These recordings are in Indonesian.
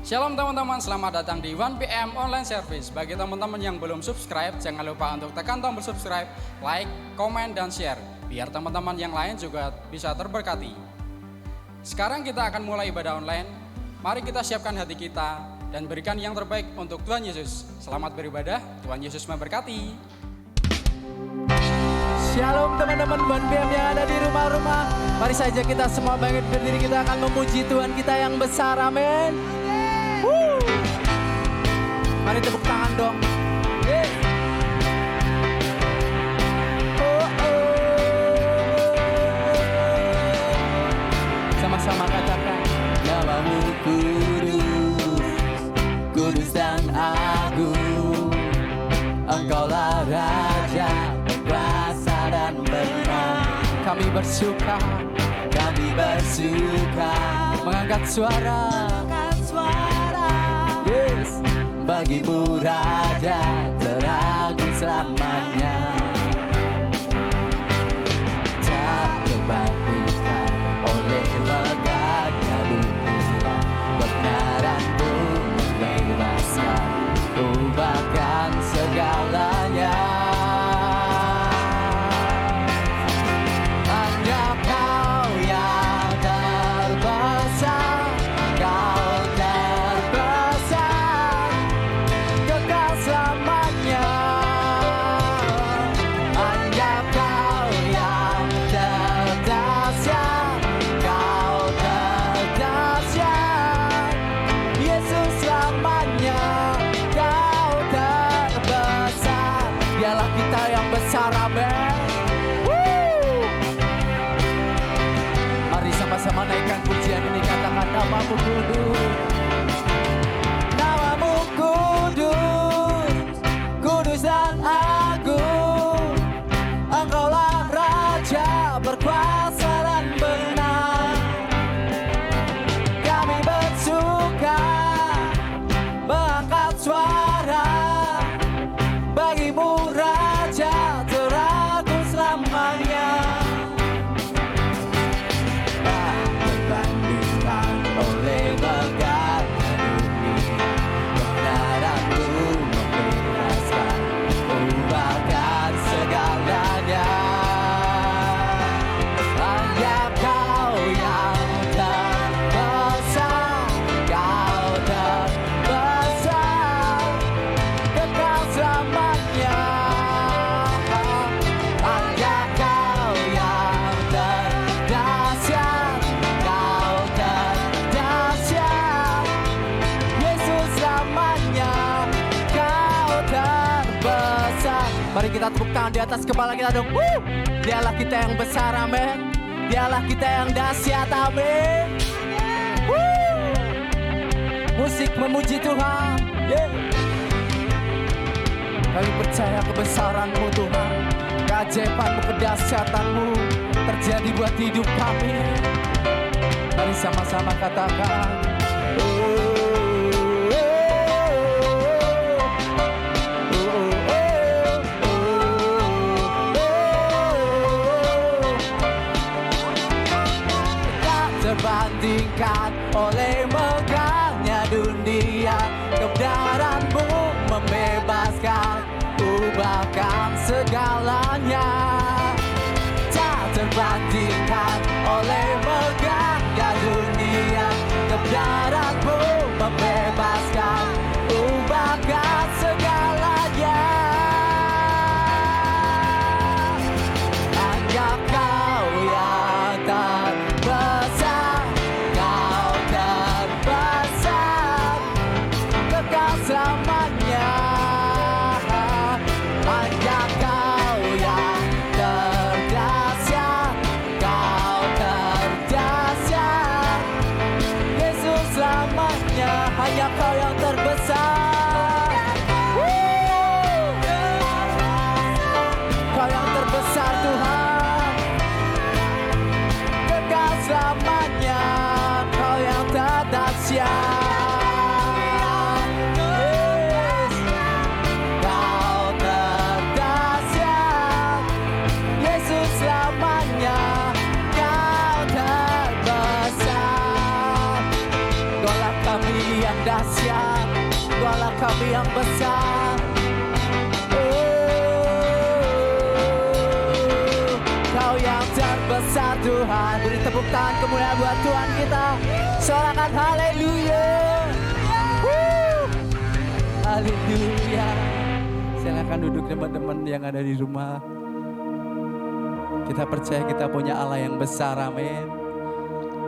Shalom teman-teman, selamat datang di 1PM Online Service. Bagi teman-teman yang belum subscribe, jangan lupa untuk tekan tombol subscribe, like, komen, dan share, biar teman-teman yang lain juga bisa terberkati. Sekarang kita akan mulai ibadah online. Mari kita siapkan hati kita dan berikan yang terbaik untuk Tuhan Yesus. Selamat beribadah, Tuhan Yesus memberkati. Shalom teman-teman 1PM yang ada di rumah-rumah. Mari saja kita semua bangkit berdiri, kita akan memuji Tuhan kita yang besar, amin. Mari tepuk tangan dong. Sama-sama katakan, namamu kudus, kudus dan agung. Engkaulah Raja, berkuasa dan benar. Kami bersuka mengangkat suara. Yes. Bagimu Raja teragung selamanya, tak terbandingkan oleh megahnya dunia. Kebenaran-Mu membebaskan, ubahkan segalanya. Hanya Kau yang terbesar, Kau terbesar, kekal selamanya. Hanya Kau yang terdahsyat, Kau terdahsyat, Yesus selamanya. Kau terbesar, dialah kita yang besar, amin. Mari sama-sama naikkan pujian ini, katakan namamu kudus. Namamu kudus, kudus dan agung. Engkaulah Raja, berkuasa dan benar. Kami bersuka mengangkat suara. Bagimu Raja teragung selamanya. Terbandingkan oleh megahnya dunia. Kebenaran-Mu membebaskan, ubahkan segalanya. Hanya Kau yang terbesar, Kau terbesar, kekal selamanya. Hanya Kau yang terdahsyat, Kau terdahsyat, Yesus selamanya. Kau terbesar. Mari kita tepuk tangan di atas kepala kita dong. Dialah kita yang besar, amin. Dialah kita yang dahsyat, amin. Musik memuji Tuhan. Kami percaya kebesaran-Mu Tuhan, keajaiban-Mu, kedahsyatan-Mu terjadi buat hidup kami. Mari sama-sama katakan, tak terbandingkan oleh megahnya dunia. Kebenaran-Mu membebaskan, ubahkan segalanya. Tak terbandingkan oleh megahnya dunia. Kebenaran-Mu membebaskan, ubahkan segalanya. Hanya Kau yang terbesar, Kau terbesar, kekal selamanya. Hanya Kau yang terdahsyat, Kau terdahsyat, Yesus selamanya. Hanya Kau yang terbesar, Kau yang terbesar Tuhan, kekal selamanya. Kau yang terdahsyat. Yesus selamanya. Kau terbesar. dahsyat, Engkaulah kami yang besar. Kau yang terbesar Tuhan. Beri tepuk tangan kemuliaan buat Tuhan kita. Sorakan haleluya. Haleluya. Silakan duduk teman-teman yang ada di rumah. Kita percaya kita punya Allah yang besar, amin.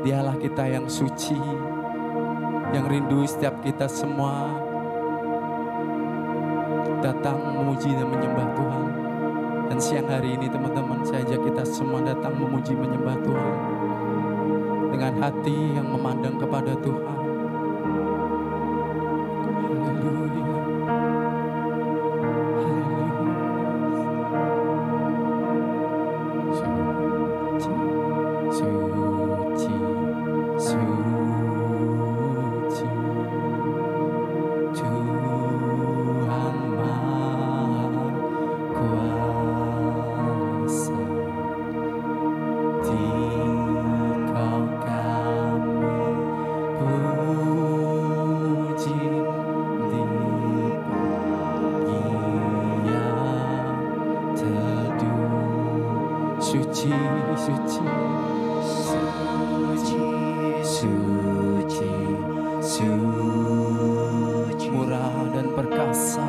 Dialah kita yang suci, yang rindu setiap kita semua datang memuji dan menyembah Tuhan. Dan siang hari ini teman-teman, saya ajak kita semua datang memuji menyembah Tuhan dengan hati yang memandang kepada Tuhan. Haleluya. Suci, suci, Tuhan Maha Kuasa. Dikau kami puji di pagi yang teduh. Suci, suci, suci, suci, suci, murah dan perkasa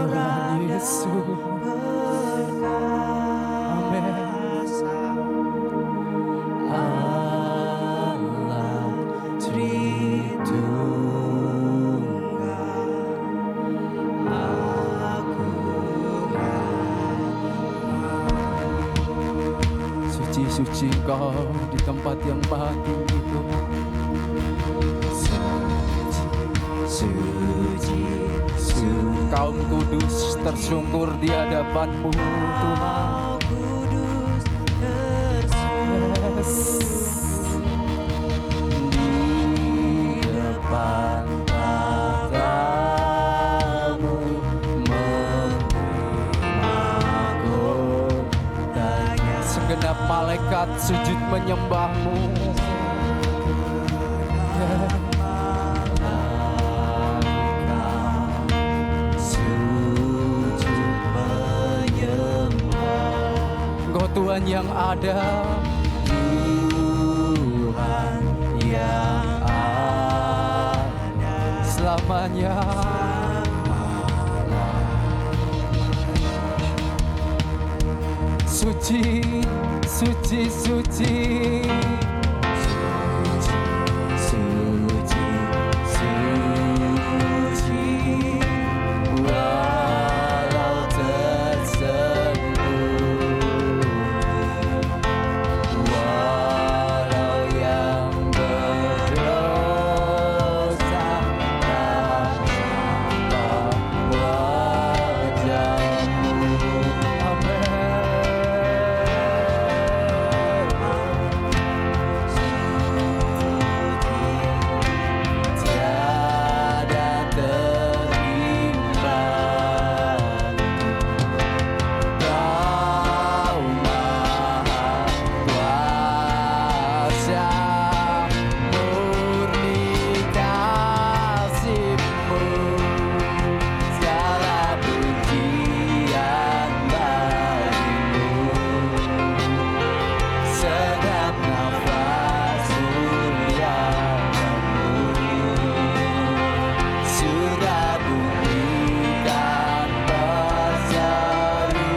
Tuhan Yesus. Amin. Allah Tritunggal, aku suci Engkau di tempat yang maha tinggi Tuhan. Suci, kaum kudus tersungkur di hadapan-Mu Tuhan. Yes. Di depan tatamu memahkotanya, segenap malaikat sujud menyembah-Mu. Tuhan yang ada, Tuhan yang ada selamanya. Suci, suci, suci, suci, suci, walau tersembunyi, walau yang berdosa tak nampak wajah-Mu. Tiada terimbang, Kau Maha Kuasa, murni kasih-Mu, segala pujian bagi-Mu, segenap nafas mulia-Mu, sudah buktikan berseri,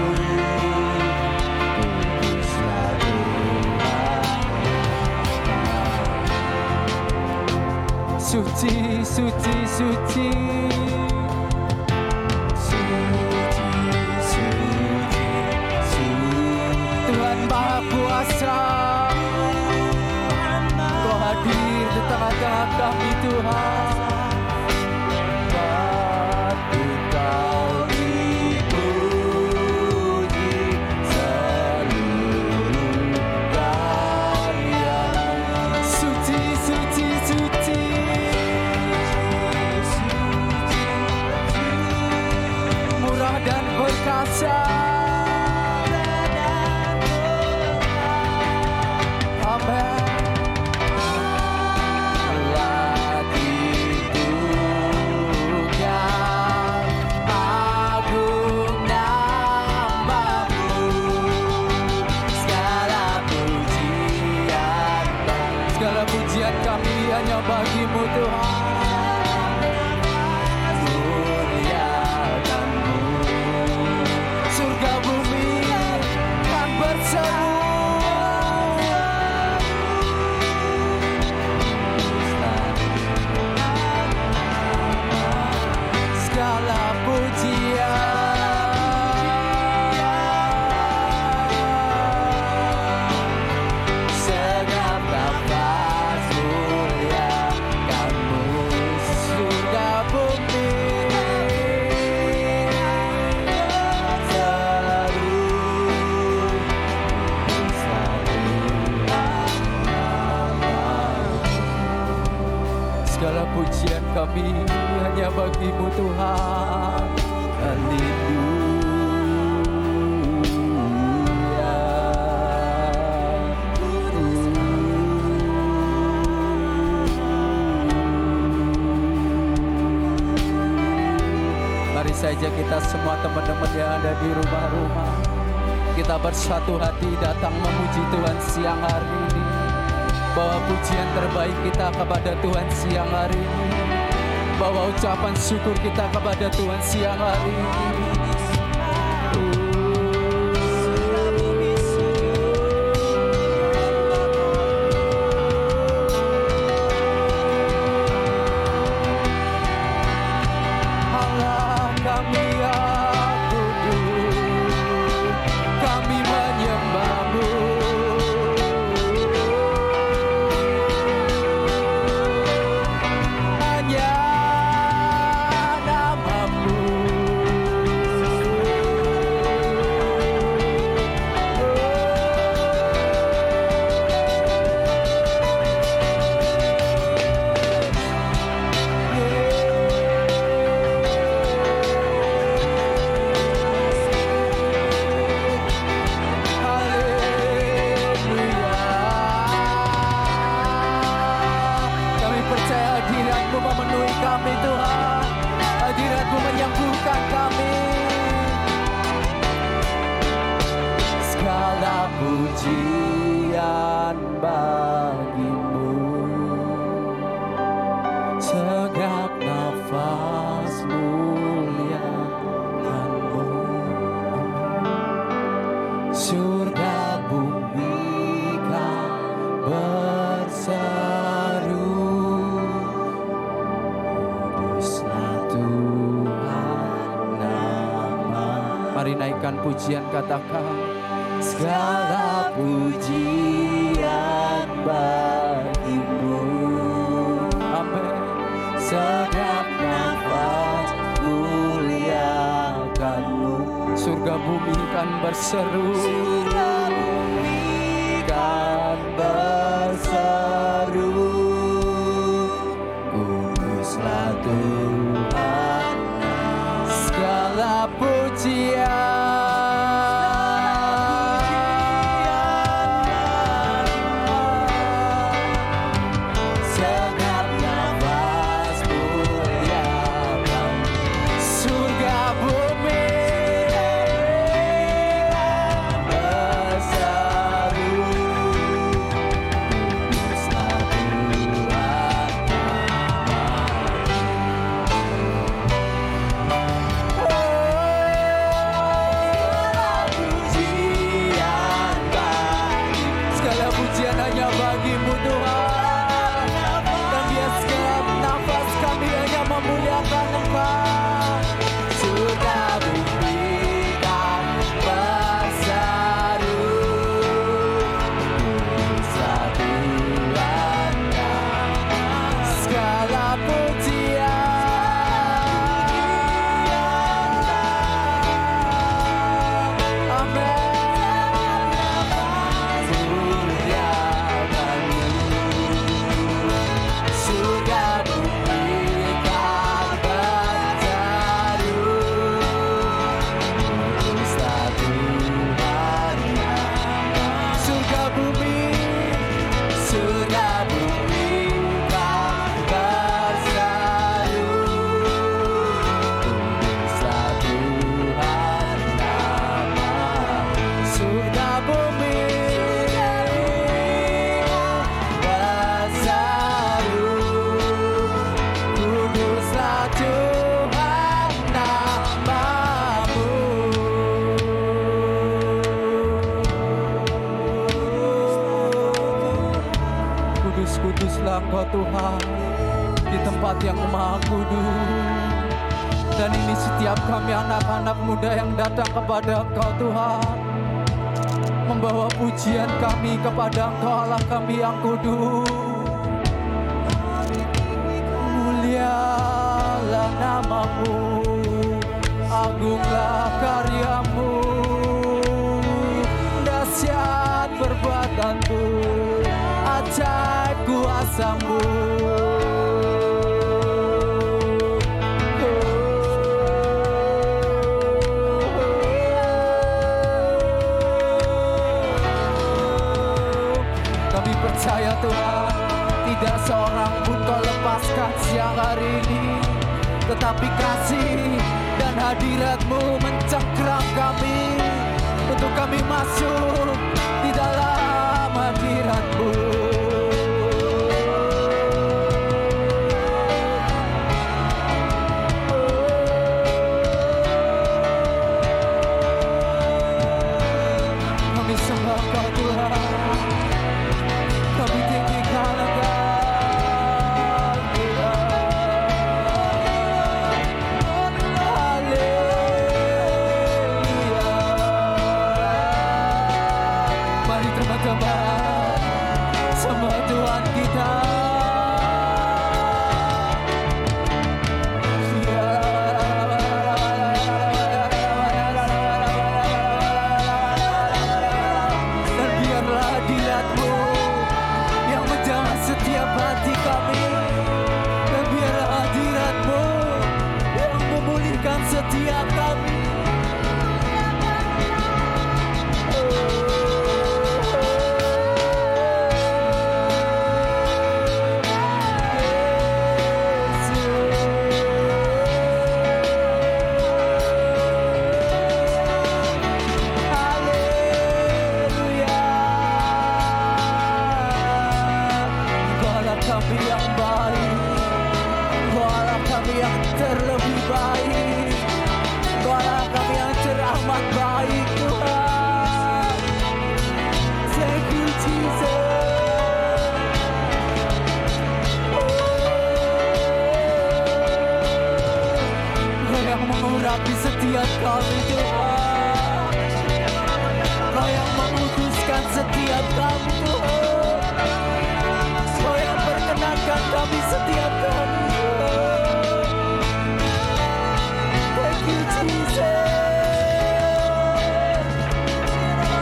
kuduslah Tuhan. Suci, suci, suci, suci, suci, suci, Tuhan Maha Kuasa. Kau hadir di tengah-tengah kami Tuhan. Patut Kau dipuji seluruh karya-Mu. Suci, suci, suci, murah dan perkasa. Amin. Lagi pujian kami hanya bagimu Tuhan. Muliakan-Mu, surga bumi kan berseru. Segala pujian, segala nafas muliakan-Mu, surga bumi berseru. Segala pujian kami hanya bagimu Tuhan. Haleluya. Mari saja kita semua teman-teman yang ada di rumah-rumah, kita bersatu hati datang memuji Tuhan siang hari ini. Bawa pujian terbaik kita kepada Tuhan siang hari ini. Bawa ucapan syukur kita kepada Tuhan siang hari ini. Allah kami akudu, kami menyembah-Mu. Hanya nama-Mu, haleluya. Kami percaya hadirat-Mu memenuhi kami Tuhan. Hadirat-Mu menyembuhkan kami. Segala pujian bagi-Mu, segenap nafas muliakan-Mu. Surga bumi kan berseru, kuduslah Tuhan nama. Mari naikkan pujian, katakan segala pujian bagi-Mu. Amin. Segenap nafas muliakan-Mu. Surga bumi kan berseru, surga bumi kan berseru, kuduslah Tuhan. Segala pujian, segenap nafas muliakan, surga bumi berseru, kuduslah Engkau Tuhan di tempat yang maha kudus. Dan ini setiap kami anak-anak muda yang datang kepada Engkau Tuhan, membawa pujian kami kepada Engkau Allah kami yang kudus. Mulialah namamu, agunglah karyamu, dahsyat perbuatanmu, ajaib kuasamu. Kami percaya Tuhan, tidak seorang pun Kau lepaskan siang hari ini, tetapi kasih dan hadirat-Mu mencengkram kami untuk kami masuk di dalam hadirat-Mu. Kami sembah Kau Tuhan, kami tinggikan Engkau. Sama Tuhan kita. Dan biarlah hadirat-Mu yang menjamah setiap hati kami. Dan biarlah hadirat-Mu yang memulihkan setiap kami. Kami yang baik, Engkaulah kami yang terlebih baik, Engkaulah kami yang teramat baik Tuhan. Thank you Jesus. Engkau yang mengurapi setiap kami Tuhan, Engkau yang memutuskan setiap kami Tuhan, perkenankan kami setiap kami. Thank you Jesus.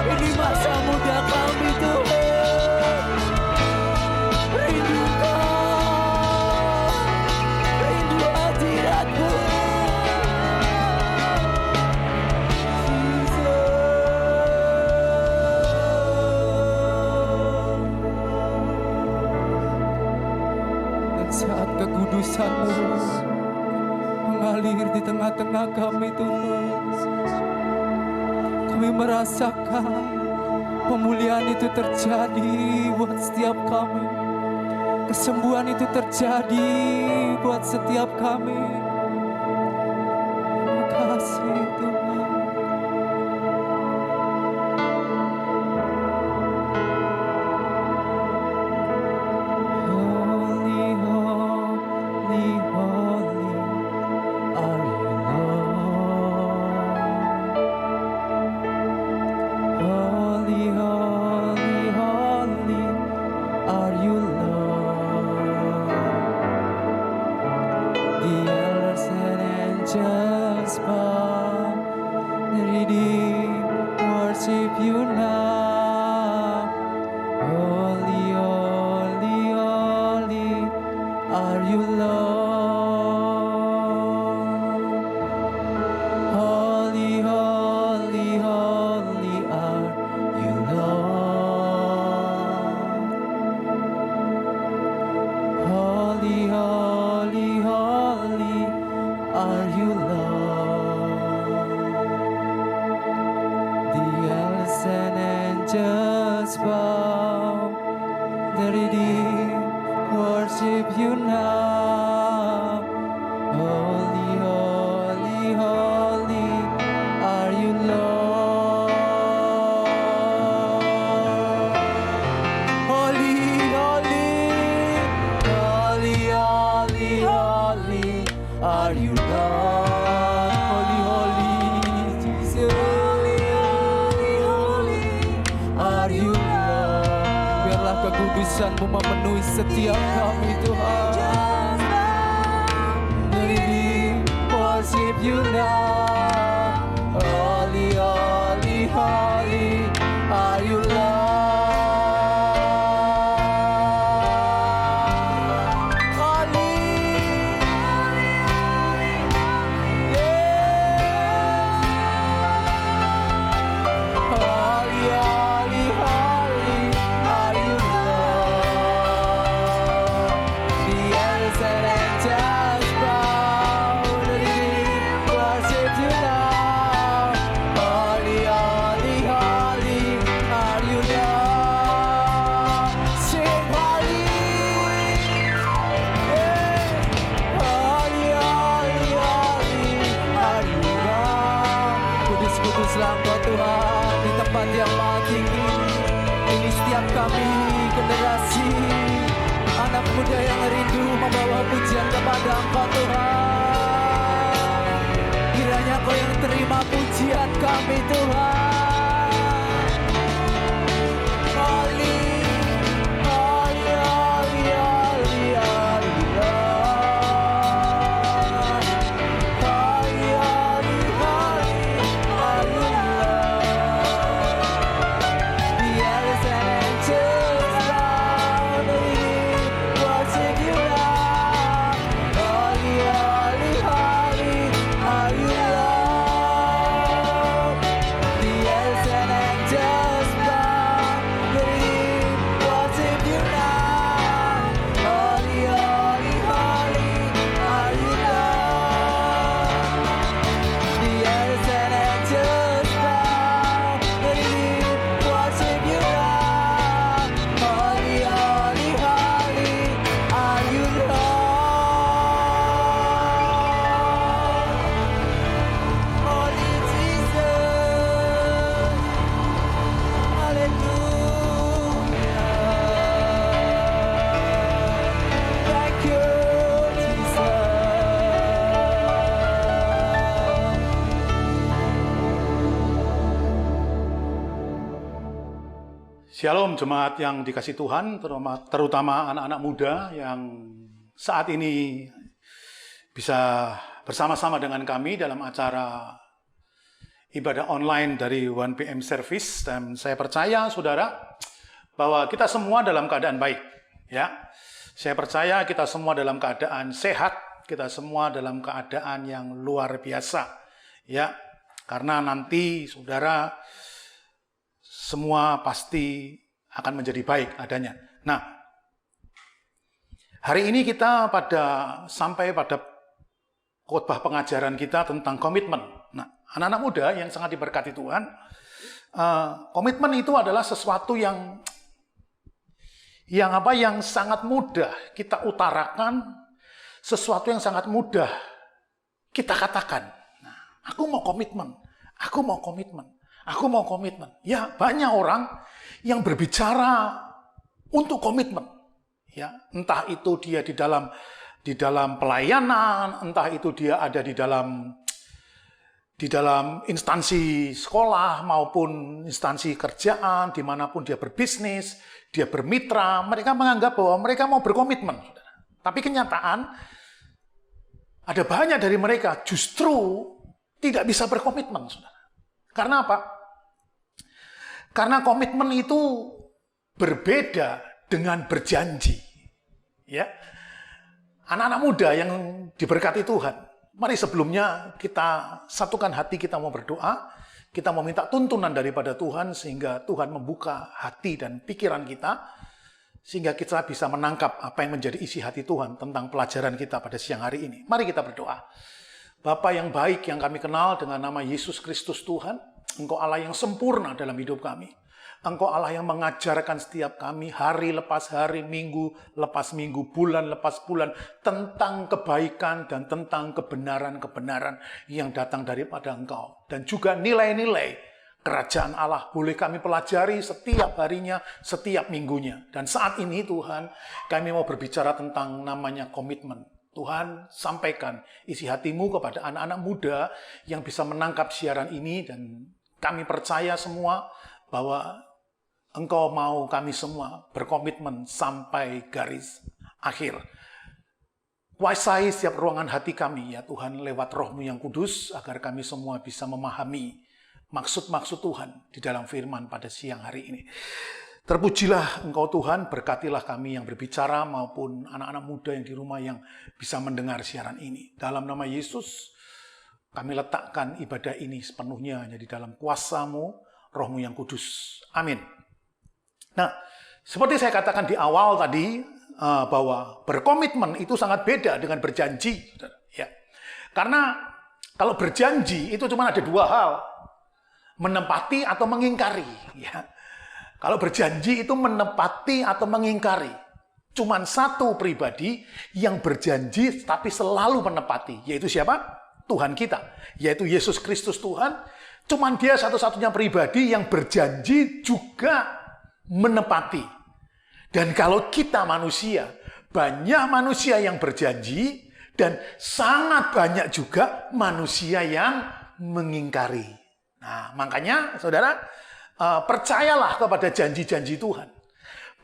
Ini masa muda kami Tuhan. Rindu Kau, rindu hadirat-Mu. Saat kekudusan-Mu mengalir di tengah-tengah kami Tuhan, kami merasakan pemulihan itu terjadi buat setiap kami, kesembuhan itu terjadi buat setiap kami. Terima kasih Tuhan. Just bow, the redeemed worship You now. Holy, holy, holy are You, Lord. Holy, holy, holy are You, Lord. Holy, holy, holy are You, Lord. The elders and angels bow, the redeemed worship You now. Holy, holy, holy are You, Lord. Holy, holy kekudusan-Mu memenuhi setiap kami Tuhan. We worship You now. Holy, holy, holy are You Lord. Kuduslah Engkau Tuhan di tempat yang maha tinggi. Ini setiap kami generasi anak muda yang rindu membawa pujian kepada Engkau Tuhan. Kiranya Kau yang terima pujian kami Tuhan. Holy, holy, holy, holy, holy Lord. Holy, holy, holy are You Lord. The elders and angels bow, they worship You now. Holy, holy, holy are You Lord. The elders and angels bow, they worship You now. Holy, holy, holy are You Lord. The elders and angels bow, they worship You now. Holy, holy, holy are You Lord. Holy Jesus, hallelujah. Thank You, Jesus. Shalom jemaat yang dikasih Tuhan, terutama anak-anak muda yang saat ini bisa bersama-sama dengan kami dalam acara ibadah online dari 1PM Service. Dan saya percaya saudara bahwa kita semua dalam keadaan baik. Ya, saya percaya kita semua dalam keadaan sehat, kita semua dalam keadaan yang luar biasa. Ya, karena nanti saudara semua pasti akan menjadi baik adanya. Nah, hari ini kita sampai pada khotbah pengajaran kita tentang komitmen. Nah, anak-anak muda yang sangat diberkati Tuhan, komitmen itu adalah sesuatu yang sangat mudah kita utarakan, sesuatu yang sangat mudah kita katakan. Nah, aku mau komitmen, aku mau komitmen. Aku mau komitmen. Ya, banyak orang yang berbicara untuk komitmen. Ya, entah itu dia di dalam pelayanan, entah itu dia ada di dalam instansi sekolah maupun instansi kerjaan, dimanapun dia berbisnis, dia bermitra, mereka menganggap bahwa mereka mau berkomitmen. Tapi kenyataan, ada banyak dari mereka justru tidak bisa berkomitmen. Karena apa? Karena komitmen itu berbeda dengan berjanji. Ya. Anak-anak muda yang diberkati Tuhan, mari sebelumnya kita satukan hati, kita mau berdoa, kita mau minta tuntunan daripada Tuhan sehingga Tuhan membuka hati dan pikiran kita sehingga kita bisa menangkap apa yang menjadi isi hati Tuhan tentang pelajaran kita pada siang hari ini. Mari kita berdoa. Bapa yang baik yang kami kenal dengan nama Yesus Kristus Tuhan, Engkau Allah yang sempurna dalam hidup kami. Engkau Allah yang mengajarkan setiap kami hari lepas hari, minggu lepas minggu, bulan lepas bulan tentang kebaikan dan tentang kebenaran-kebenaran yang datang daripada Engkau. Dan juga nilai-nilai kerajaan Allah boleh kami pelajari setiap harinya, setiap minggunya. Dan saat ini Tuhan, kami mau berbicara tentang namanya komitmen. Tuhan, sampaikan isi hatimu kepada anak-anak muda yang bisa menangkap siaran ini, dan kami percaya semua bahwa Engkau mau kami semua berkomitmen sampai garis akhir. Kuasai setiap ruangan hati kami, ya Tuhan, lewat Roh-Mu yang kudus, agar kami semua bisa memahami maksud-maksud Tuhan di dalam firman pada siang hari ini. Terpujilah Engkau Tuhan, berkatilah kami yang berbicara maupun anak-anak muda yang di rumah yang bisa mendengar siaran ini. Dalam nama Yesus, kami letakkan ibadah ini sepenuhnya hanya di dalam kuasa-Mu, Roh-Mu yang kudus. Amin. Nah, seperti saya katakan di awal tadi, bahwa berkomitmen itu sangat beda dengan berjanji. Ya. Karena kalau berjanji itu cuma ada dua hal, menepati atau mengingkari. Ya. Kalau berjanji itu menepati atau mengingkari. Cuman satu pribadi yang berjanji tapi selalu menepati, yaitu siapa? Tuhan kita, yaitu Yesus Kristus Tuhan. Cuman dia satu-satunya pribadi yang berjanji juga menepati. Dan kalau kita manusia, banyak manusia yang berjanji dan sangat banyak juga manusia yang mengingkari. Nah, makanya saudara, percayalah kepada janji-janji Tuhan.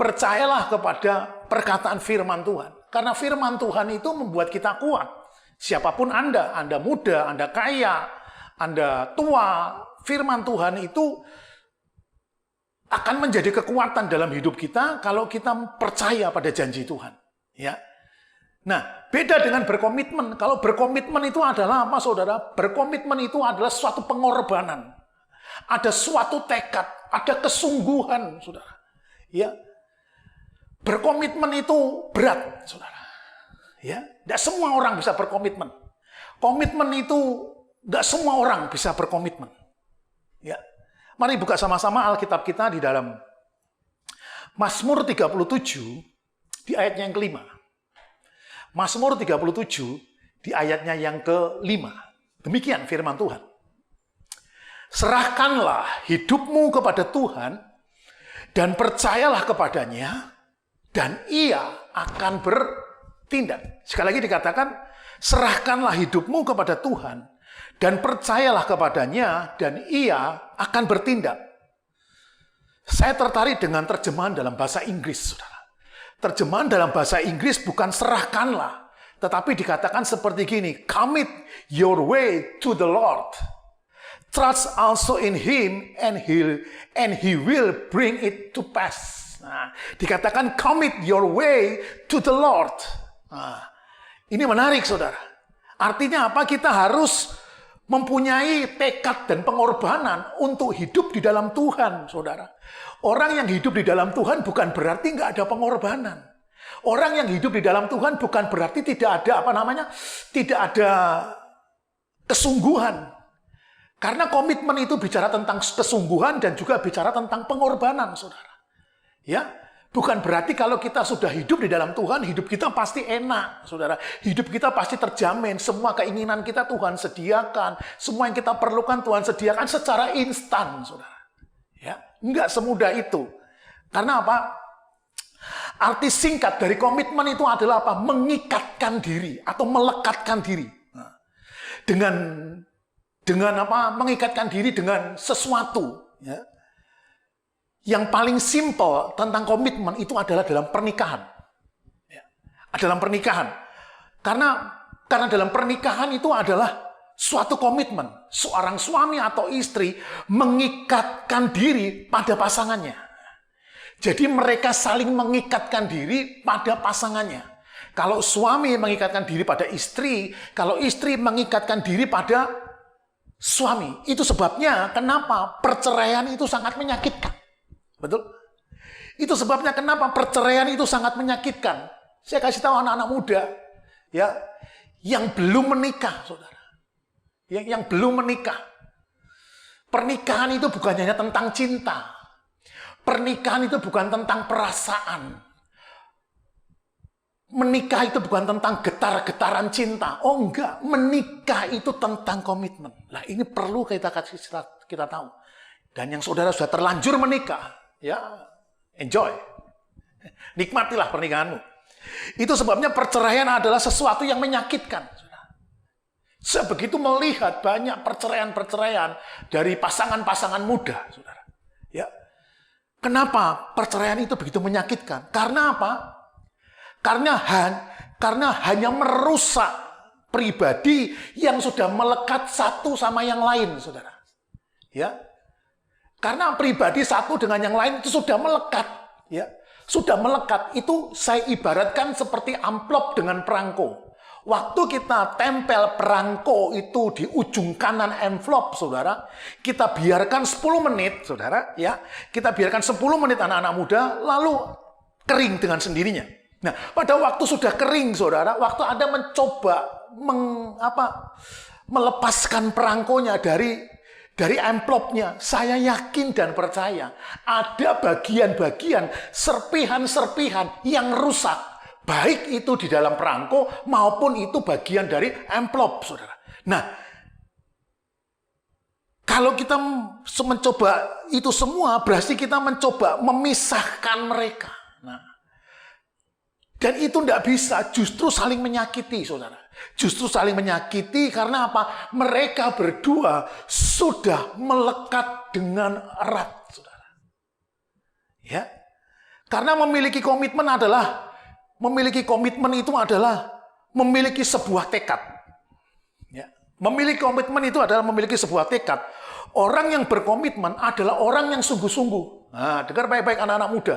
Percayalah kepada perkataan firman Tuhan. Karena firman Tuhan itu membuat kita kuat. Siapapun Anda muda, Anda kaya, Anda tua, firman Tuhan itu akan menjadi kekuatan dalam hidup kita kalau kita percaya pada janji Tuhan. Ya. Nah, beda dengan berkomitmen. Kalau berkomitmen itu adalah apa, saudara? Berkomitmen itu adalah suatu pengorbanan. Ada suatu tekad, ada kesungguhan, saudara. Ya. Berkomitmen itu berat, saudara. Ya, tidak semua orang bisa berkomitmen. Komitmen itu tidak semua orang bisa berkomitmen. Ya. Mari buka sama-sama Alkitab kita di dalam Mazmur 37 di ayatnya yang kelima. Mazmur 37 di ayatnya yang kelima. Demikian firman Tuhan. Serahkanlah hidupmu kepada Tuhan dan percayalah kepadanya dan ia akan bertindak. Sekali lagi dikatakan, serahkanlah hidupmu kepada Tuhan dan percayalah kepadanya, dan ia akan bertindak. Saya tertarik dengan terjemahan dalam bahasa Inggris, saudara. Terjemahan dalam bahasa Inggris bukan serahkanlah, tetapi dikatakan seperti gini, commit your way to the Lord. Trust also in Him, and He will bring it to pass. Nah, dikatakan commit your way to the Lord. Nah, ini menarik, saudara. Artinya apa? Kita harus mempunyai tekad dan pengorbanan untuk hidup di dalam Tuhan, saudara. Orang yang hidup di dalam Tuhan bukan berarti nggak ada pengorbanan. Orang yang hidup di dalam Tuhan bukan berarti tidak ada tidak ada kesungguhan. Karena komitmen itu bicara tentang kesungguhan dan juga bicara tentang pengorbanan, saudara. Ya. Bukan berarti kalau kita sudah hidup di dalam Tuhan, hidup kita pasti enak, saudara. Hidup kita pasti terjamin. Semua keinginan kita Tuhan sediakan. Semua yang kita perlukan Tuhan sediakan secara instan, saudara. Ya, enggak semudah itu. Karena apa? Arti singkat dari komitmen itu adalah apa? Mengikatkan diri atau melekatkan diri. Nah, dengan apa? Mengikatkan diri dengan sesuatu, ya. Yang paling simpel tentang komitmen itu adalah dalam pernikahan. Ya, dalam pernikahan. Karena dalam pernikahan itu adalah suatu komitmen. Seorang suami atau istri mengikatkan diri pada pasangannya. Jadi mereka saling mengikatkan diri pada pasangannya. Kalau suami mengikatkan diri pada istri, kalau istri mengikatkan diri pada suami. Itu sebabnya kenapa perceraian itu sangat menyakitkan. Betul? Itu sebabnya kenapa perceraian itu sangat menyakitkan. Saya kasih tahu anak-anak muda, ya, yang belum menikah, saudara. Yang belum menikah. Pernikahan itu bukan hanya tentang cinta. Pernikahan itu bukan tentang perasaan. Menikah itu bukan tentang getar-getaran cinta. Oh enggak, menikah itu tentang komitmen. Nah, ini perlu kita tahu. Dan yang saudara sudah terlanjur menikah, ya, enjoy. Nikmatilah pernikahanmu. Itu sebabnya perceraian adalah sesuatu yang menyakitkan. Saya begitu melihat banyak perceraian-perceraian dari pasangan-pasangan muda, saudara. Ya, Kenapa perceraian itu begitu menyakitkan? Karena apa? Karena hanya merusak pribadi yang sudah melekat satu sama yang lain, saudara. Ya, karena pribadi satu dengan yang lain itu sudah melekat, ya, sudah melekat. Itu saya ibaratkan seperti amplop dengan perangko. Waktu kita tempel perangko itu di ujung kanan envelope, saudara, kita biarkan 10 menit, saudara, ya, kita biarkan 10 menit anak-anak muda, lalu kering dengan sendirinya. Nah, pada waktu sudah kering, saudara, waktu Anda mencoba melepaskan perangkonya dari envelope-nya, saya yakin dan percaya ada bagian-bagian, serpihan-serpihan yang rusak. Baik itu di dalam perangko maupun itu bagian dari envelope, saudara. Nah, kalau kita mencoba itu semua, berarti kita mencoba memisahkan mereka. Nah, dan itu tidak bisa, justru saling menyakiti, saudara. Justru saling menyakiti karena apa? Mereka berdua sudah melekat dengan erat, saudara. Ya, karena memiliki komitmen itu adalah memiliki sebuah tekad. Ya. Memiliki komitmen itu adalah memiliki sebuah tekad. Orang yang berkomitmen adalah orang yang sungguh-sungguh. Nah, dengar baik-baik anak-anak muda.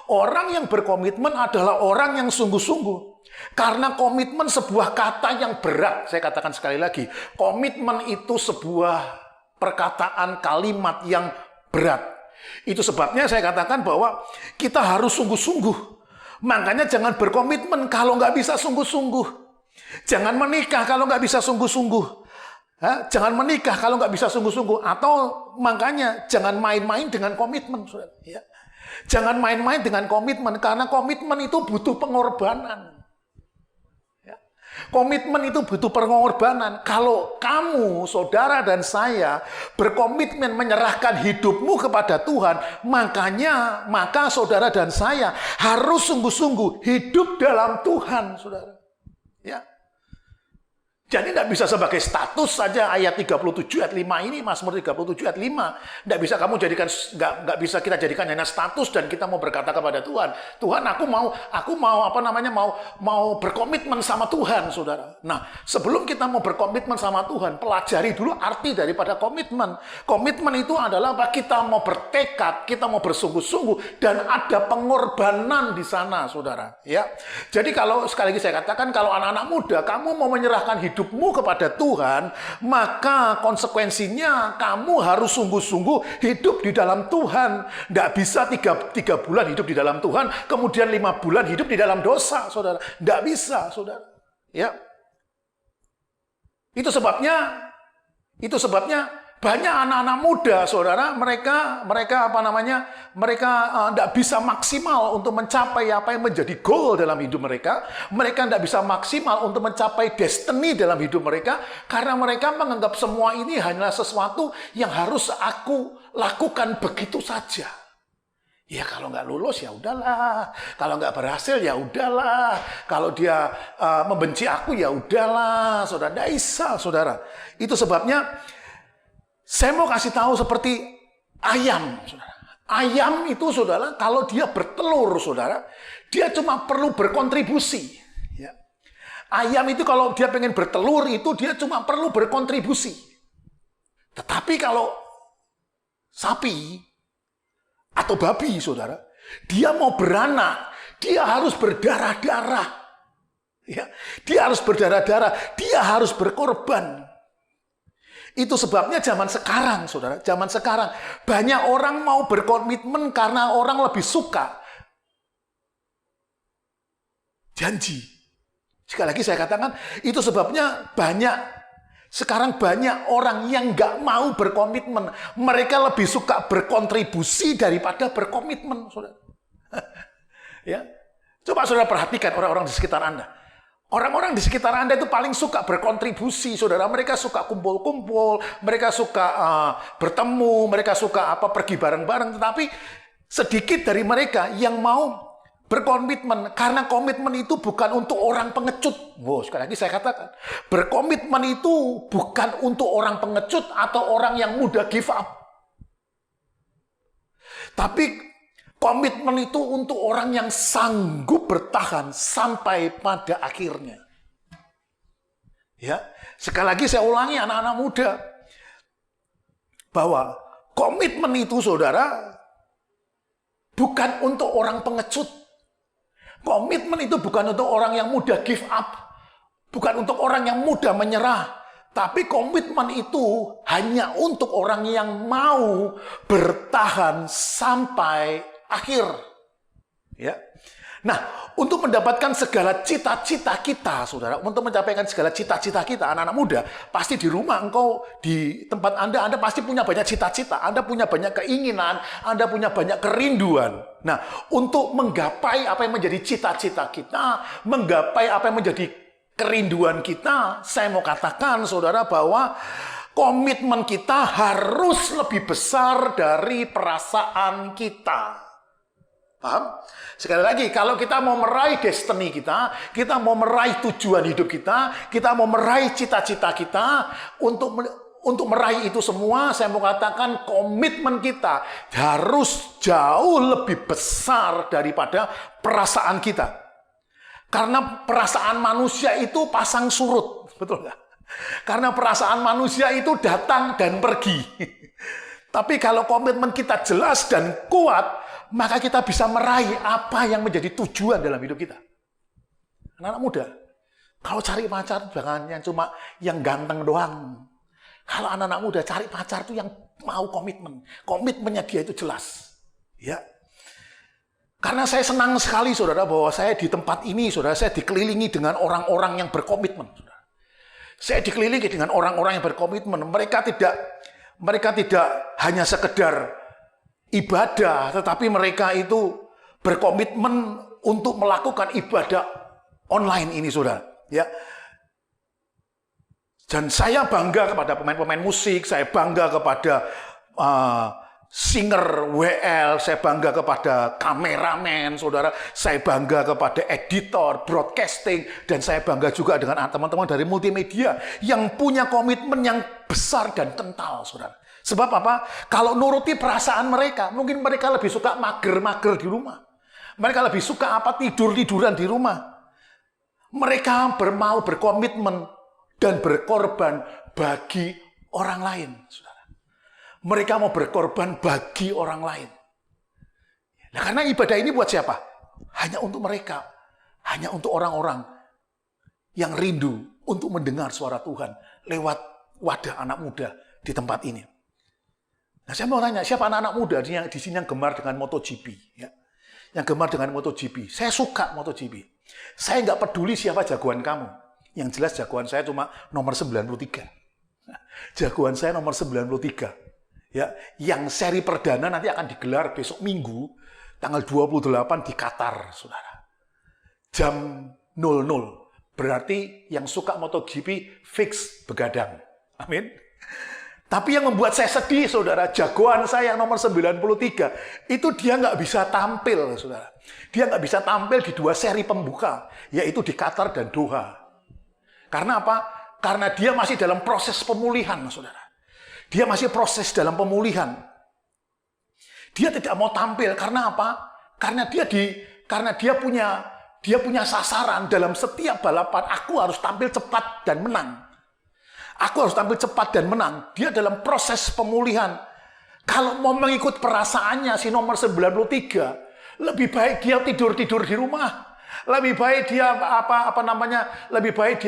Orang yang berkomitmen adalah orang yang sungguh-sungguh. Karena komitmen sebuah kata yang berat. Saya katakan sekali lagi. Komitmen itu sebuah perkataan kalimat yang berat. Itu sebabnya saya katakan bahwa kita harus sungguh-sungguh. Makanya jangan berkomitmen kalau nggak bisa sungguh-sungguh. Jangan menikah kalau nggak bisa sungguh-sungguh. Jangan menikah kalau nggak bisa sungguh-sungguh. Atau makanya jangan main-main dengan komitmen. Ya. Jangan main-main dengan komitmen. Karena komitmen itu butuh pengorbanan. Ya. Komitmen itu butuh pengorbanan. Kalau kamu, saudara dan saya berkomitmen menyerahkan hidupmu kepada Tuhan, maka saudara dan saya harus sungguh-sungguh hidup dalam Tuhan, saudara. Ya. Jadi tidak bisa sebagai status saja ayat 37 ayat 5 ini, Mazmur 37 ayat 5. Tidak bisa kamu jadikan, nggak bisa kita jadikan hanya status dan kita mau berkata kepada Tuhan, Tuhan aku mau berkomitmen sama Tuhan, saudara. Nah, sebelum kita mau berkomitmen sama Tuhan, pelajari dulu arti daripada komitmen. Komitmen itu adalah kita mau bertekad, kita mau bersungguh-sungguh dan ada pengorbanan di sana, saudara. Ya. Jadi kalau sekali lagi saya katakan, kalau anak-anak muda kamu mau menyerahkan hidupmu kepada Tuhan, maka konsekuensinya kamu harus sungguh-sungguh hidup di dalam Tuhan. Tidak bisa 3 bulan hidup di dalam Tuhan, kemudian 5 bulan hidup di dalam dosa, saudara. Tidak bisa, saudara. Ya. Itu sebabnya banyak anak-anak muda, saudara, mereka tidak bisa maksimal untuk mencapai apa yang menjadi goal dalam hidup mereka. Mereka tidak bisa maksimal untuk mencapai destiny dalam hidup mereka karena mereka menganggap semua ini hanyalah sesuatu yang harus aku lakukan begitu saja. Ya kalau nggak lulus ya udahlah, kalau nggak berhasil ya udahlah, kalau dia membenci aku ya udahlah, saudara. Tidak bisa, saudara. Itu sebabnya saya mau kasih tahu seperti ayam, saudara. Ayam itu, saudara, kalau dia bertelur, saudara, dia cuma perlu berkontribusi. Ya. Ayam itu kalau dia pengen bertelur, itu dia cuma perlu berkontribusi. Tetapi kalau sapi atau babi, saudara, dia mau beranak, dia harus berdarah-darah. Ya. Dia harus berdarah-darah, dia harus berkorban. Itu sebabnya zaman sekarang, saudara, zaman sekarang banyak orang mau berkomitmen karena orang lebih suka janji. Sekali lagi saya katakan, itu sebabnya sekarang banyak orang yang nggak mau berkomitmen. Mereka lebih suka berkontribusi daripada berkomitmen, saudara. Ya, coba saudara perhatikan orang-orang di sekitar Anda. Orang-orang di sekitar Anda itu paling suka berkontribusi, saudara. Mereka suka kumpul-kumpul, mereka suka bertemu, mereka suka pergi bareng-bareng. Tetapi sedikit dari mereka yang mau berkomitmen, karena komitmen itu bukan untuk orang pengecut. Sekali lagi saya katakan, berkomitmen itu bukan untuk orang pengecut atau orang yang mudah give up. Tapi Komitmen itu untuk orang yang sanggup bertahan sampai pada akhirnya. Ya, sekali lagi saya ulangi anak-anak muda, bahwa komitmen itu saudara bukan untuk orang pengecut. Komitmen itu bukan untuk orang yang mudah give up, bukan untuk orang yang mudah menyerah. Tapi komitmen itu hanya untuk orang yang mau bertahan sampai akhir. Ya. Nah, untuk mendapatkan segala cita-cita kita, saudara, untuk mencapaikan segala cita-cita kita, anak-anak muda, pasti di rumah engkau, di tempat Anda pasti punya banyak cita-cita, Anda punya banyak keinginan, Anda punya banyak kerinduan. Nah, untuk menggapai apa yang menjadi cita-cita kita, menggapai apa yang menjadi kerinduan kita, saya mau katakan, saudara, bahwa komitmen kita harus lebih besar dari perasaan kita. Paham? Sekali lagi, kalau kita mau meraih destiny kita mau meraih tujuan hidup kita mau meraih cita-cita kita, untuk meraih itu semua, saya mau katakan komitmen kita harus jauh lebih besar daripada perasaan kita. Karena perasaan manusia itu pasang surut, betul nggak? Karena perasaan manusia itu datang dan pergi. Tapi kalau komitmen kita jelas dan kuat, maka kita bisa meraih apa yang menjadi tujuan dalam hidup kita. Anak-anak muda, kalau cari pacar jangan yang cuma yang ganteng doang. Kalau anak-anak muda cari pacar itu yang mau komitmen. Komitmennya dia itu jelas. Ya. Karena saya senang sekali, saudara, bahwa saya di tempat ini, saudara, saya dikelilingi dengan orang-orang yang berkomitmen. Saudara. Saya dikelilingi dengan orang-orang yang berkomitmen. Mereka tidak hanya sekedar ibadah, tetapi mereka itu berkomitmen untuk melakukan ibadah online ini, saudara. Ya. Dan saya bangga kepada pemain-pemain musik, saya bangga kepada singer WL, saya bangga kepada kameramen, saudara, saya bangga kepada editor, broadcasting, dan saya bangga juga dengan teman-teman dari multimedia yang punya komitmen yang besar dan kental, saudara. Sebab apa? Kalau nuruti perasaan mereka, mungkin mereka lebih suka mager-mager di rumah. Mereka lebih suka tidur-tiduran di rumah. Mereka mau berkomitmen dan berkorban bagi orang lain, saudara. Mereka mau berkorban bagi orang lain. Nah, karena ibadah ini buat siapa? Hanya untuk mereka. Hanya untuk orang-orang yang rindu untuk mendengar suara Tuhan lewat wadah anak muda di tempat ini. Nah, saya mau tanya, siapa anak-anak muda di sini yang gemar dengan MotoGP? Ya? Yang gemar dengan MotoGP. Saya suka MotoGP. Saya nggak peduli siapa jagoan kamu. Yang jelas jagoan saya cuma nomor 93. Jagoan saya nomor 93. Ya, yang seri perdana nanti akan digelar besok Minggu, tanggal 28 di Qatar, saudara. Jam 00. Berarti yang suka MotoGP fix begadang. Amin. Tapi yang membuat saya sedih, saudara, jagoan saya yang nomor 93, itu dia nggak bisa tampil, saudara. Dia nggak bisa tampil di 2 seri pembuka, yaitu di Qatar dan Doha. Karena apa? Karena dia masih dalam proses pemulihan, saudara. Dia masih proses dalam pemulihan. Dia tidak mau tampil karena apa? Karena dia punya sasaran dalam setiap balapan. Aku harus tampil cepat dan menang. Aku harus tampil cepat dan menang. Dia dalam proses pemulihan. Kalau mau mengikut perasaannya si nomor 93, lebih baik dia tidur-tidur di rumah. Lebih baik dia lebih baik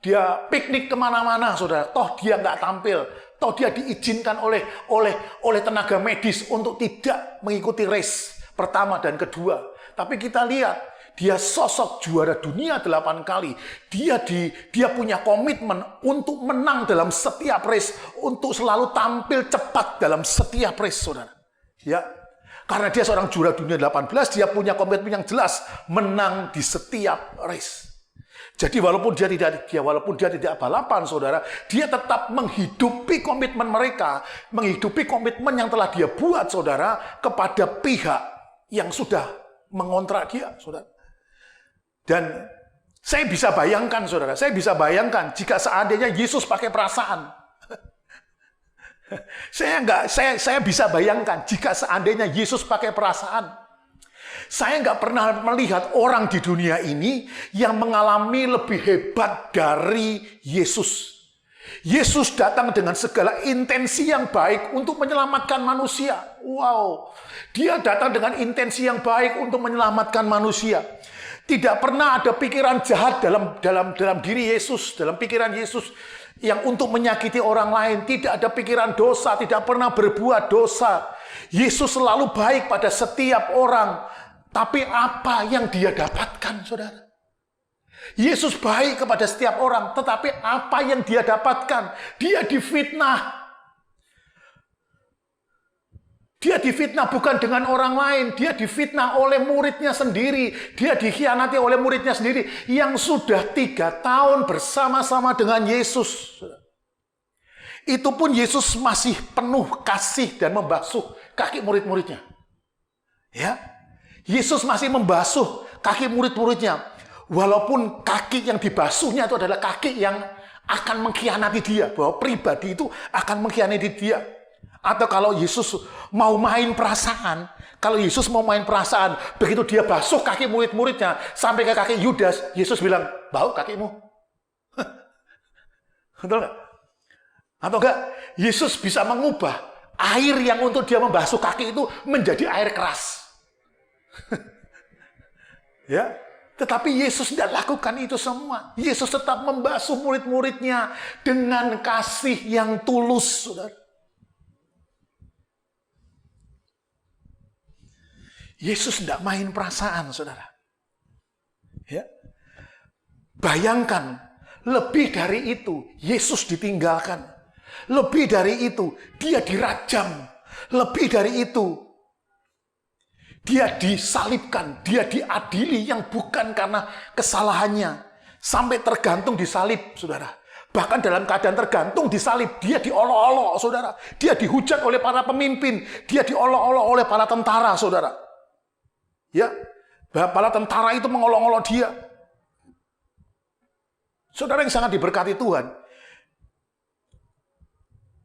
dia piknik kemana-mana, saudara. Toh dia nggak tampil. Toh dia diizinkan oleh tenaga medis untuk tidak mengikuti race pertama dan kedua. Tapi kita lihat, dia sosok juara dunia 8 kali. Dia punya komitmen untuk menang dalam setiap race, untuk selalu tampil cepat dalam setiap race, saudara. Ya, karena dia seorang juara dunia 18, dia punya komitmen yang jelas, menang di setiap race. Jadi walaupun dia tidak balapan, saudara, dia tetap menghidupi komitmen mereka, menghidupi komitmen yang telah dia buat, saudara, kepada pihak yang sudah mengontrak dia, saudara. Dan saya bisa bayangkan, saudara, jika seandainya Yesus pakai perasaan. Saya bisa bayangkan jika seandainya Yesus pakai perasaan. Saya nggak pernah melihat orang di dunia ini yang mengalami lebih hebat dari Yesus. Yesus datang dengan segala intensi yang baik untuk menyelamatkan manusia. Wow, dia datang dengan intensi yang baik untuk menyelamatkan manusia. Tidak pernah ada pikiran jahat dalam diri Yesus, dalam pikiran Yesus yang untuk menyakiti orang lain. Tidak ada pikiran dosa, tidak pernah berbuat dosa. Yesus selalu baik pada setiap orang. Tapi apa yang dia dapatkan, saudara? Yesus baik kepada setiap orang, tetapi apa yang dia dapatkan? Dia difitnah. Dia difitnah bukan dengan orang lain, dia difitnah oleh muridnya sendiri. Dia dikhianati oleh muridnya sendiri yang sudah 3 tahun bersama-sama dengan Yesus. Itu pun Yesus masih penuh kasih dan membasuh kaki murid-muridnya. Ya, Yesus masih membasuh kaki murid-muridnya. Walaupun kaki yang dibasuhnya itu adalah kaki yang akan mengkhianati dia. Bahwa pribadi itu akan mengkhianati dia. Atau kalau Yesus mau main perasaan. Begitu dia basuh kaki murid-muridnya. Sampai ke kaki Yudas. Yesus bilang, bau kakimu. Betul nggak? Atau enggak? Yesus bisa mengubah air yang untuk dia membasuh kaki itu menjadi air keras. Ya, tetapi Yesus tidak lakukan itu semua. Yesus tetap membasuh murid-muridnya dengan kasih yang tulus, saudara. Yesus tidak main perasaan, saudara. Ya, bayangkan, lebih dari itu, Yesus ditinggalkan. Lebih dari itu, dia dirajam. Lebih dari itu, dia disalibkan, dia diadili yang bukan karena kesalahannya. Sampai tergantung disalib, saudara. Bahkan dalam keadaan tergantung disalib, dia diolok-olok, saudara. Dia dihujat oleh para pemimpin, dia diolok-olok oleh para tentara, saudara. Ya, para tentara itu mengolok-olok dia. Saudara yang sangat diberkati Tuhan.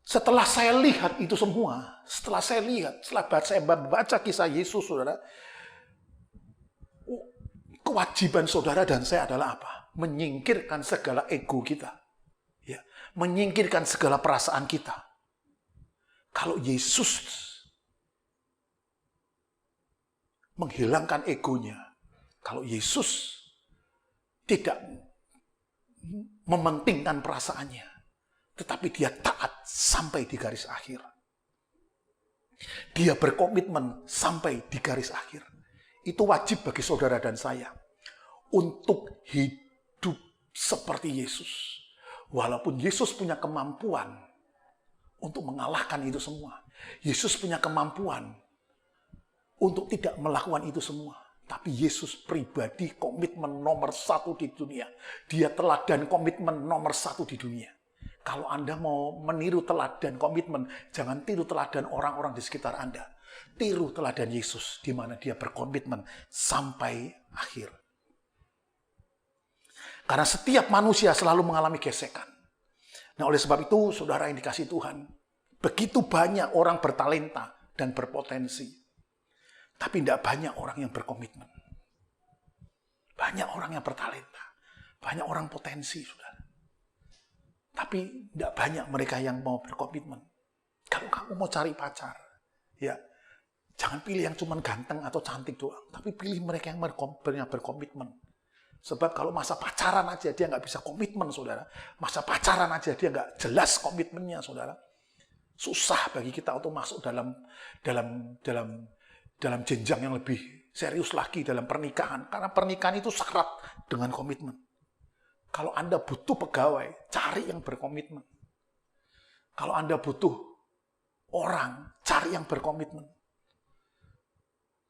Setelah saya lihat itu semua, setelah saya baca kisah Yesus, saudara, kewajiban saudara dan saya adalah apa? Menyingkirkan segala ego kita. Ya, menyingkirkan segala perasaan kita. Kalau Yesus menghilangkan egonya, kalau Yesus tidak mementingkan perasaannya, tetapi dia taat sampai di garis akhir. Dia berkomitmen sampai di garis akhir. Itu wajib bagi saudara dan saya untuk hidup seperti Yesus. Walaupun Yesus punya kemampuan untuk mengalahkan itu semua. Yesus punya kemampuan untuk tidak melakukan itu semua. Tapi Yesus pribadi komitmen nomor 1 di dunia. Dia teladan komitmen nomor 1 di dunia. Kalau Anda mau meniru teladan komitmen, jangan tiru teladan orang-orang di sekitar Anda. Tiru teladan Yesus, di mana dia berkomitmen sampai akhir. Karena setiap manusia selalu mengalami gesekan. Nah, oleh sebab itu, saudara yang dikasihi Tuhan, begitu banyak orang bertalenta dan berpotensi. Tapi tidak banyak orang yang berkomitmen. Banyak orang yang bertalenta. Banyak orang potensi, saudara. Tapi tidak banyak mereka yang mau berkomitmen. Kalau kamu mau cari pacar, ya jangan pilih yang cuma ganteng atau cantik doang. Tapi pilih mereka yang berkomitmen. Sebab kalau masa pacaran aja dia nggak bisa komitmen, saudara. Masa pacaran aja dia nggak jelas komitmennya, saudara. Susah bagi kita untuk masuk dalam jenjang yang lebih serius lagi dalam pernikahan. Karena pernikahan itu syarat dengan komitmen. Kalau Anda butuh pegawai, cari yang berkomitmen. Kalau Anda butuh orang, cari yang berkomitmen.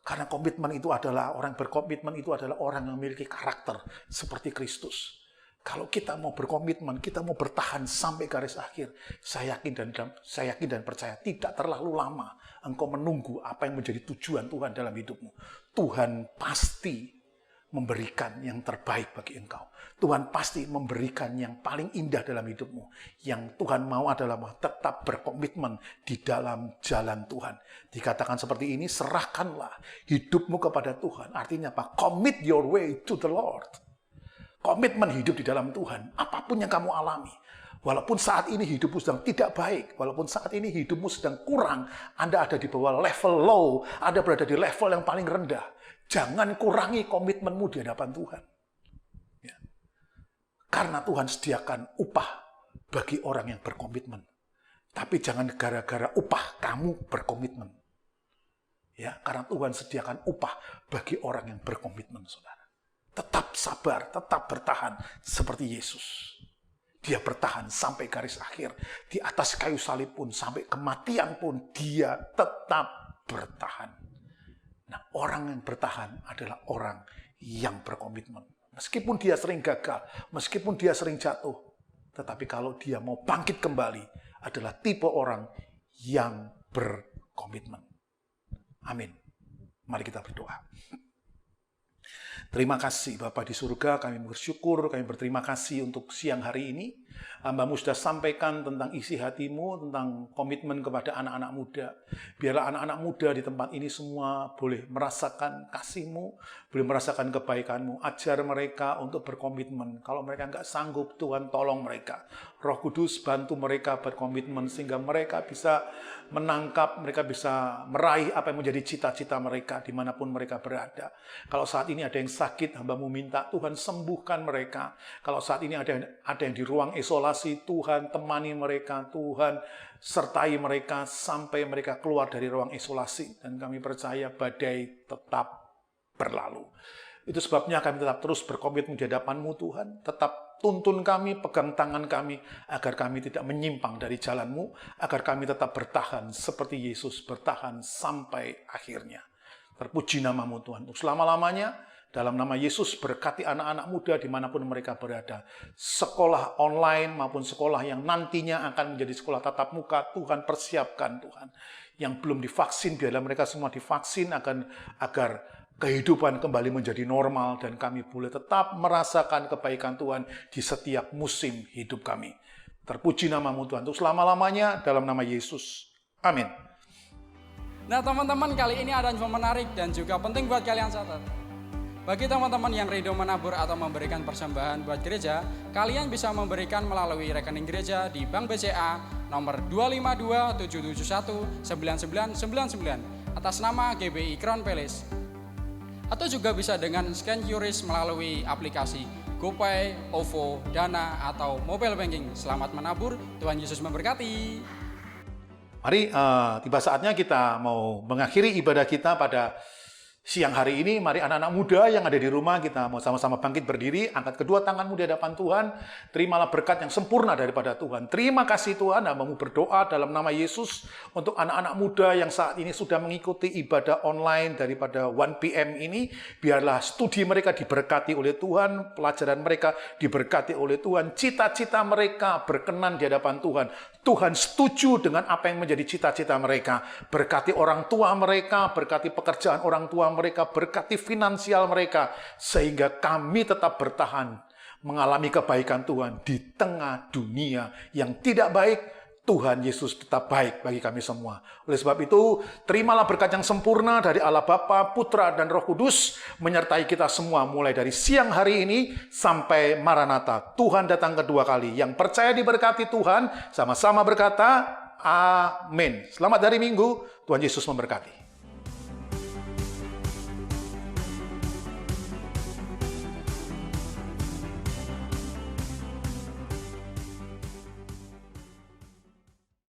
Karena komitmen itu adalah, orang berkomitmen itu adalah orang yang memiliki karakter seperti Kristus. Kalau kita mau berkomitmen, kita mau bertahan sampai garis akhir, saya yakin dan percaya tidak terlalu lama engkau menunggu apa yang menjadi tujuan Tuhan dalam hidupmu. Tuhan pasti memberikan yang terbaik bagi engkau. Tuhan pasti memberikan yang paling indah dalam hidupmu. Yang Tuhan mau adalah tetap berkomitmen di dalam jalan Tuhan. Dikatakan seperti ini, serahkanlah hidupmu kepada Tuhan. Artinya apa? Commit your way to the Lord. Komitmen hidup di dalam Tuhan. Apapun yang kamu alami. Walaupun saat ini hidupmu sedang tidak baik. Walaupun saat ini hidupmu sedang kurang. Anda ada di bawah level low. Anda berada di level yang paling rendah. Jangan kurangi komitmenmu di hadapan Tuhan. Ya. Karena Tuhan sediakan upah bagi orang yang berkomitmen. Tapi jangan gara-gara upah kamu berkomitmen. Ya, karena Tuhan sediakan upah bagi orang yang berkomitmen, saudara. Tetap sabar, tetap bertahan seperti Yesus. Dia bertahan sampai garis akhir. Di atas kayu salib pun, sampai kematian pun, dia tetap bertahan. Nah, orang yang bertahan adalah orang yang berkomitmen. Meskipun dia sering gagal, meskipun dia sering jatuh, tetapi kalau dia mau bangkit kembali, adalah tipe orang yang berkomitmen. Amin. Mari kita berdoa. Terima kasih Bapa di surga, kami bersyukur, kami berterima kasih untuk siang hari ini. Hamba-Mu sudah sampaikan tentang isi hatimu, tentang komitmen kepada anak-anak muda. Biarlah anak-anak muda di tempat ini semua boleh merasakan kasih-Mu, boleh merasakan kebaikan-Mu. Ajar mereka untuk berkomitmen. Kalau mereka nggak sanggup, Tuhan tolong mereka. Roh Kudus bantu mereka berkomitmen sehingga mereka bisa menangkap, mereka bisa meraih apa yang menjadi cita-cita mereka dimanapun mereka berada. Kalau saat ini ada yang sakit, hamba-Mu minta Tuhan sembuhkan mereka. Kalau saat ini ada yang di ruang isolasi, Tuhan temani mereka, Tuhan sertai mereka sampai mereka keluar dari ruang isolasi. Dan kami percaya badai tetap berlalu. Itu sebabnya kami tetap terus berkomitmen di hadapan-Mu Tuhan. Tetap tuntun kami, pegang tangan kami, agar kami tidak menyimpang dari jalan-Mu, agar kami tetap bertahan seperti Yesus bertahan sampai akhirnya. Terpuji nama-Mu Tuhan. Untuk selama-lamanya, dalam nama Yesus berkati anak-anak muda dimanapun mereka berada. Sekolah online maupun sekolah yang nantinya akan menjadi sekolah tatap muka, Tuhan persiapkan Tuhan. Yang belum divaksin, biarlah mereka semua divaksin agar kehidupan kembali menjadi normal dan kami boleh tetap merasakan kebaikan Tuhan di setiap musim hidup kami. Terpuji nama-Mu Tuhan untuk selama-lamanya dalam nama Yesus. Amin. Nah teman-teman, kali ini ada info menarik dan juga penting buat kalian catat. Bagi teman-teman yang rindu menabur atau memberikan persembahan buat gereja, kalian bisa memberikan melalui rekening gereja di Bank BCA nomor 252-771-9999 atas nama GBI Crown Palace. Atau juga bisa dengan scan QRIS melalui aplikasi GoPay, OVO, Dana, atau mobile banking. Selamat menabur, Tuhan Yesus memberkati. Mari tiba saatnya kita mau mengakhiri ibadah kita pada siang hari ini. Mari anak-anak muda yang ada di rumah, kita mau sama-sama bangkit berdiri, angkat kedua tanganmu di hadapan Tuhan, terimalah berkat yang sempurna daripada Tuhan. Terima kasih Tuhan, hamba-Mu berdoa dalam nama Yesus untuk anak-anak muda yang saat ini sudah mengikuti ibadah online daripada 1 PM ini. Biarlah studi mereka diberkati oleh Tuhan, pelajaran mereka diberkati oleh Tuhan, cita-cita mereka berkenan di hadapan Tuhan. Tuhan setuju dengan apa yang menjadi cita-cita mereka. Berkati orang tua mereka, berkati pekerjaan orang tua mereka, berkati finansial mereka, sehingga kami tetap bertahan mengalami kebaikan Tuhan di tengah dunia yang tidak baik. Tuhan Yesus tetap baik bagi kami semua. Oleh sebab itu, terimalah berkat yang sempurna dari Allah Bapa, Putra, dan Roh Kudus menyertai kita semua mulai dari siang hari ini sampai Maranatha. Tuhan datang kedua kali. Yang percaya diberkati Tuhan, sama-sama berkata, Amin. Selamat hari Minggu, Tuhan Yesus memberkati.